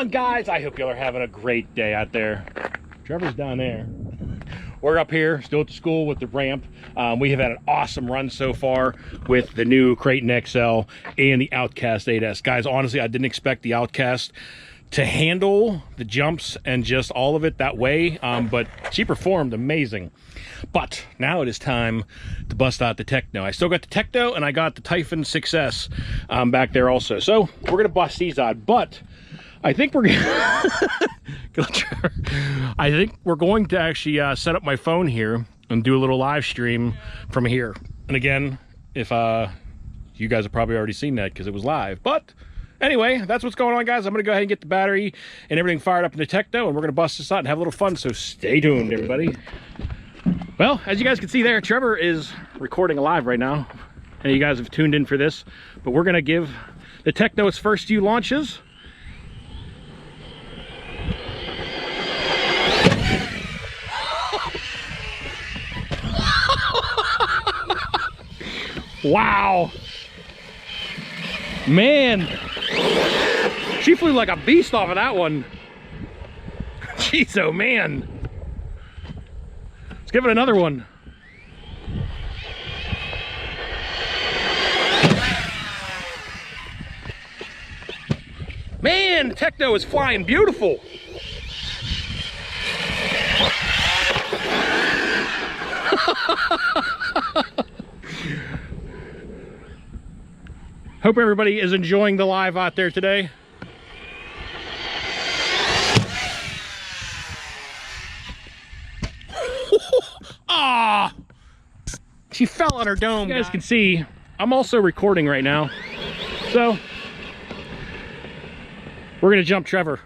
on, guys? I hope y'all are having a great day out there. Trevor's down there. We're up here, still at the school with the ramp. We have had an awesome run so far with the new Creighton XL and the Outcast 8S. Guys, honestly, I didn't expect the Outcast to handle the jumps and just all of it that way, but she performed amazing. But now it is time to bust out the Tekno. I still got the Tekno and I got the Typhon 6S back there also. So we're gonna bust these out, but I think we're I think we're going to actually set up my phone here and do a little live stream from here. And again, if you guys have probably already seen that because it was live, but anyway, that's what's going on, guys. I'm gonna go ahead and get the battery and everything fired up in the Tekno, and we're gonna bust this out and have a little fun. So stay tuned, everybody. Well, as you guys can see there, Trevor is recording live right now, and you guys have tuned in for this. But we're gonna give the Tekno its first few launches. Wow, man, she flew like a beast off of that one. Jeez, oh man. Let's give it another one. Man, the Tekno is flying beautiful. Hope everybody is enjoying the live out there today. Ah! She fell on her dome. You guys can see, I'm also recording right now. So, we're gonna jump Trevor.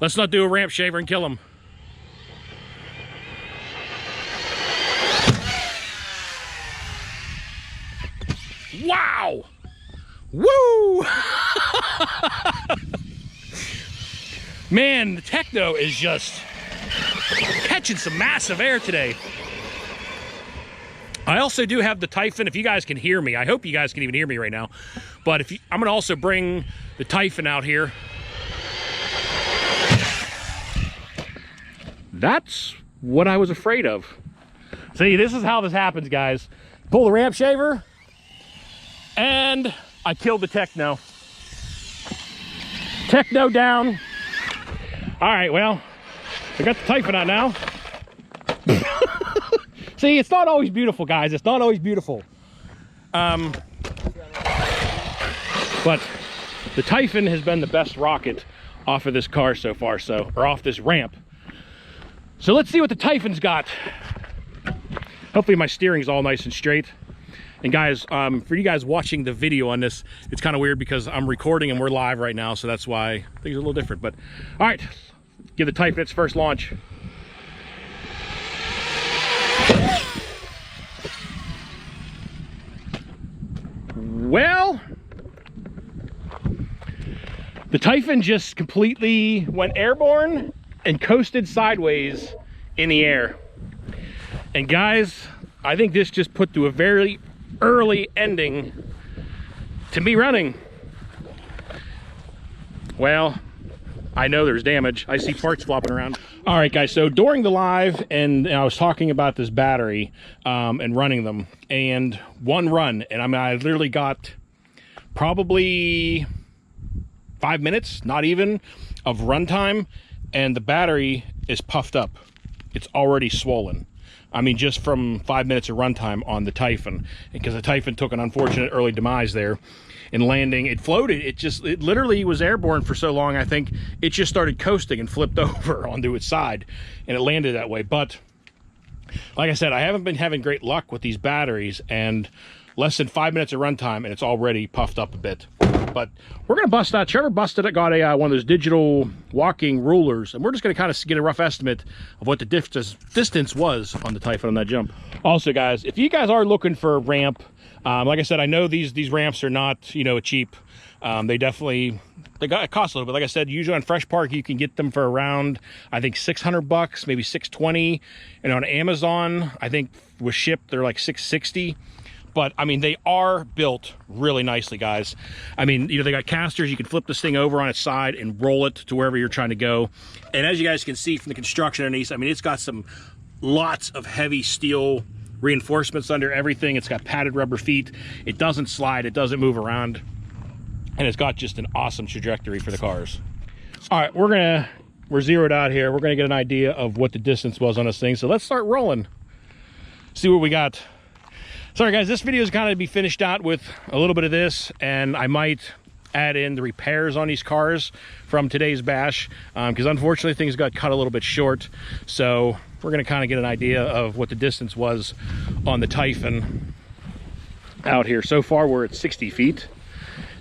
Let's not do a ramp shaver and kill him. Wow! Woo! Man, the Tekno is just catching some massive air today. I also do have the Typhon, if you guys can hear me. I hope you guys can even hear me right now. But if you, I'm gonna also bring the Typhon out here. That's what I was afraid of. See, this is how this happens, guys. Pull the ramp shaver, and I killed the Tekno. Tekno down. All right, well, I got the Typhon out now. See, it's not always beautiful, guys. It's not always beautiful. But the Typhon has been the best rocket off of this car so far, or off this ramp. So let's see what the Typhon's got. Hopefully my steering's all nice and straight. And guys, for you guys watching the video on this, it's kind of weird because I'm recording and we're live right now, so that's why things are a little different. But all right, give the Typhon its first launch. Well, the Typhon just completely went airborne and coasted sideways in the air. And guys, I think this just put to a very early ending to me running. Well, I know there's damage. I see parts flopping around. All right, guys, so during the live, and I was talking about this battery and running them, and one run, and I mean, I literally got probably 5 minutes, not even, of runtime, and the battery is puffed up. It's already swollen. I mean, just from 5 minutes of runtime on the Typhon, because the Typhon took an unfortunate early demise there in landing. It floated. It literally was airborne for so long. I think it just started coasting and flipped over onto its side, and it landed that way. But like I said, I haven't been having great luck with these batteries, and less than 5 minutes of runtime, and it's already puffed up a bit. But we're gonna bust out. Trevor busted it, got a one of those digital walking rulers, and we're just gonna kind of get a rough estimate of what the distance was on the Typhon on that jump. Also, guys, if you guys are looking for a ramp, like I said, I know these ramps are not, you know, cheap. They cost a little bit. Like I said, usually on Fresh Park you can get them for around, I think, $600, maybe $620, and on Amazon, I think with shipped they're like $660. but I mean, they are built really nicely, guys. I mean, you know, they got casters. You can flip this thing over on its side and roll it to wherever you're trying to go. And as you guys can see from the construction underneath, I mean, it's got some lots of heavy steel reinforcements under everything. It's got padded rubber feet. It doesn't slide, it doesn't move around, and it's got just an awesome trajectory for the cars. All right, we're zeroed out here. We're gonna get an idea of what the distance was on this thing. So let's start rolling, see what we got. Sorry guys, this video is kind of to be finished out with a little bit of this, and I might add in the repairs on these cars from today's bash, because unfortunately things got cut a little bit short. So we're going to kind of get an idea of what the distance was on the Typhon out here. So far we're at 60 feet,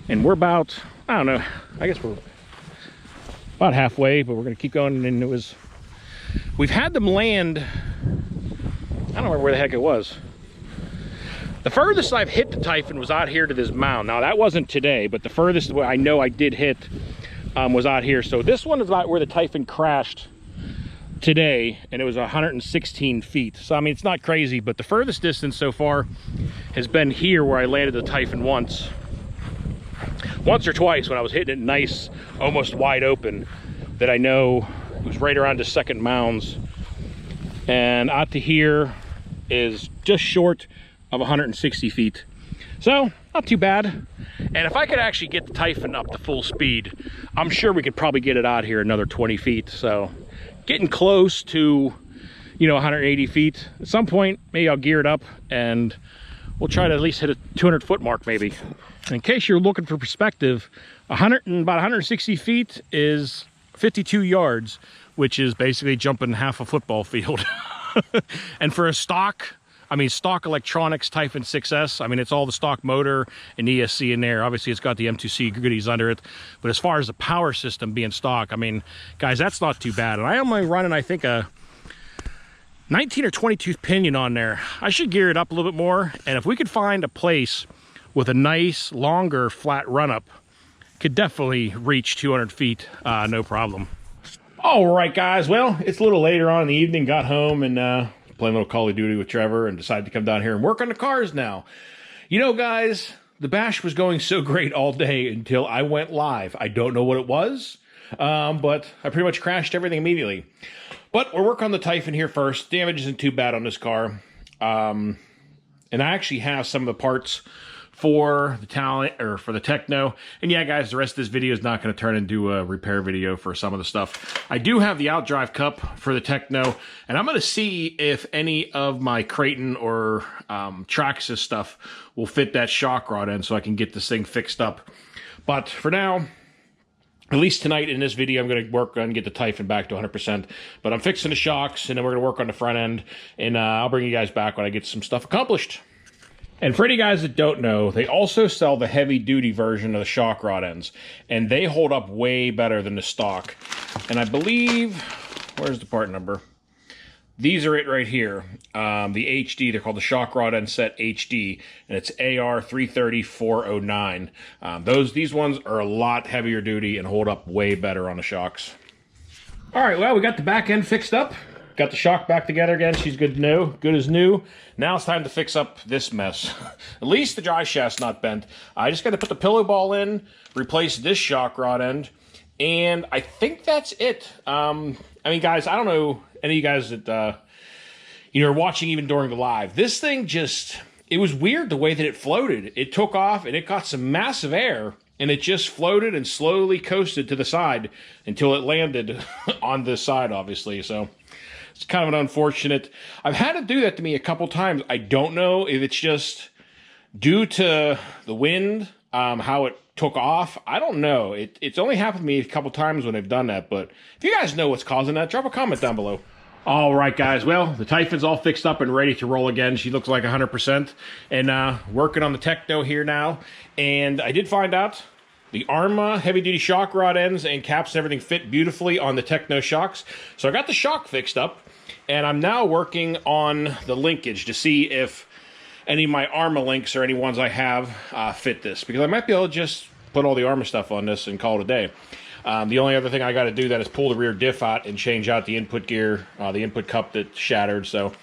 and we're about, I don't know, I guess we're about halfway, but we're going to keep going. And we've had them land, I don't remember where the heck it was. The furthest I've hit the Typhon was out here to this mound. Now that wasn't today, but the furthest I know I did hit was out here. So this one is about where the Typhon crashed today, and it was 116 feet. So I mean, it's not crazy, but the furthest distance so far has been here where I landed the Typhon once or twice when I was hitting it nice, almost wide open, that I know it was right around the second mounds. And out to here is just short of 160 feet. So not too bad. And if I could actually get the Typhon up to full speed, I'm sure we could probably get it out here another 20 feet. So getting close to, you know, 180 feet. At some point, maybe I'll gear it up and we'll try to at least hit a 200-foot mark maybe. And in case you're looking for perspective, about 160 feet is 52 yards, which is basically jumping half a football field. And for a stock, I mean, stock electronics Typhon 6S, I mean, it's all the stock motor and ESC in there. Obviously, it's got the M2C goodies under it. But as far as the power system being stock, I mean, guys, that's not too bad. And I am only running, I think, a 19 or 22 pinion on there. I should gear it up a little bit more. And if we could find a place with a nice, longer, flat run-up, could definitely reach 200 feet, no problem. All right, guys. Well, it's a little later on in the evening. Got home and playing a little Call of Duty with Trevor and decided to come down here and work on the cars now. You know, guys, the bash was going so great all day until I went live. I don't know what it was, but I pretty much crashed everything immediately. But we're working on the Typhon here first. Damage isn't too bad on this car. And I actually have some of the parts for the Tekno. And yeah, guys, the rest of this video is not going to turn into a repair video for some of the stuff. I do have the outdrive cup for the Tekno, and I'm going to see if any of my Creighton or Traxxas stuff will fit that shock rod in so I can get this thing fixed up. But for now, at least tonight in this video, I'm going to work on get the Typhon back to 100%. But I'm fixing the shocks, and then we're going to work on the front end, and I'll bring you guys back when I get some stuff accomplished. And for any guys that don't know, they also sell the heavy-duty version of the shock rod ends, and they hold up way better than the stock. And I believe, where's the part number? These are it right here. The HD, they're called the shock rod end set HD, and it's AR330409. These ones are a lot heavier duty and hold up way better on the shocks. All right, well, we got the back end fixed up. Got the shock back together again. She's good to know, good as new. Now it's time to fix up this mess. At least the drive shaft's not bent. I just got to put the pillow ball in, replace this shock rod end, and I think that's it. I mean, guys, I don't know any of you guys that are watching even during the live. This thing just, it was weird the way that it floated. It took off and it got some massive air, and it just floated and slowly coasted to the side until it landed on this side, obviously. So it's kind of an unfortunate. I've had it do that to me a couple times. I don't know if it's just due to the wind, how it took off. I don't know. It's only happened to me a couple times when they've done that. But if you guys know what's causing that, drop a comment down below. All right, guys. Well, the Typhon's all fixed up and ready to roll again. She looks like 100%. And working on the Tekno here now. And I did find out the Arrma heavy-duty shock rod ends and caps and everything fit beautifully on the Tekno shocks. So I got the shock fixed up. And I'm now working on the linkage to see if any of my Arrma links or any ones I have fit this. Because I might be able to just put all the Arrma stuff on this and call it a day. The only other thing I got to do that is pull the rear diff out and change out the input gear, the input cup that shattered. So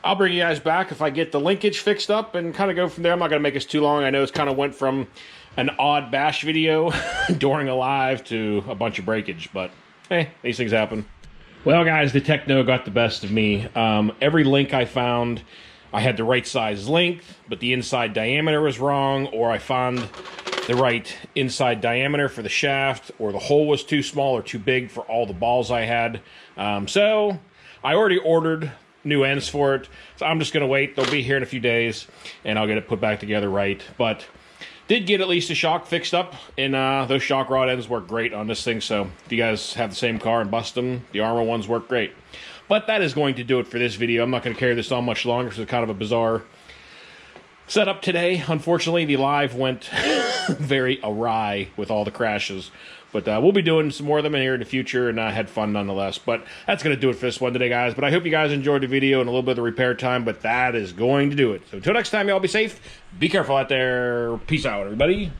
I'll bring you guys back if I get the linkage fixed up and kind of go from there. I'm not going to make this too long. I know it's kind of went from an odd bash video during a live to a bunch of breakage, but hey, these things happen. Well, guys, the Tekno got the best of me. Every link I found, I had the right size length, but the inside diameter was wrong, or I found the right inside diameter for the shaft, or the hole was too small or too big for all the balls I had. So I already ordered new ends for it, so I'm just going to wait. They'll be here in a few days, and I'll get it put back together right. But did get at least a shock fixed up, and those shock rod ends work great on this thing. So if you guys have the same car and bust them, the Arrma ones work great. But that is going to do it for this video. I'm not going to carry this on much longer, so it's kind of a bizarre setup today. Unfortunately, the live went very awry with all the crashes. But we'll be doing some more of them in here in the future, and had fun nonetheless. But that's going to do it for this one today, guys. But I hope you guys enjoyed the video and a little bit of the repair time, but that is going to do it. So until next time, y'all be safe. Be careful out there. Peace out, everybody.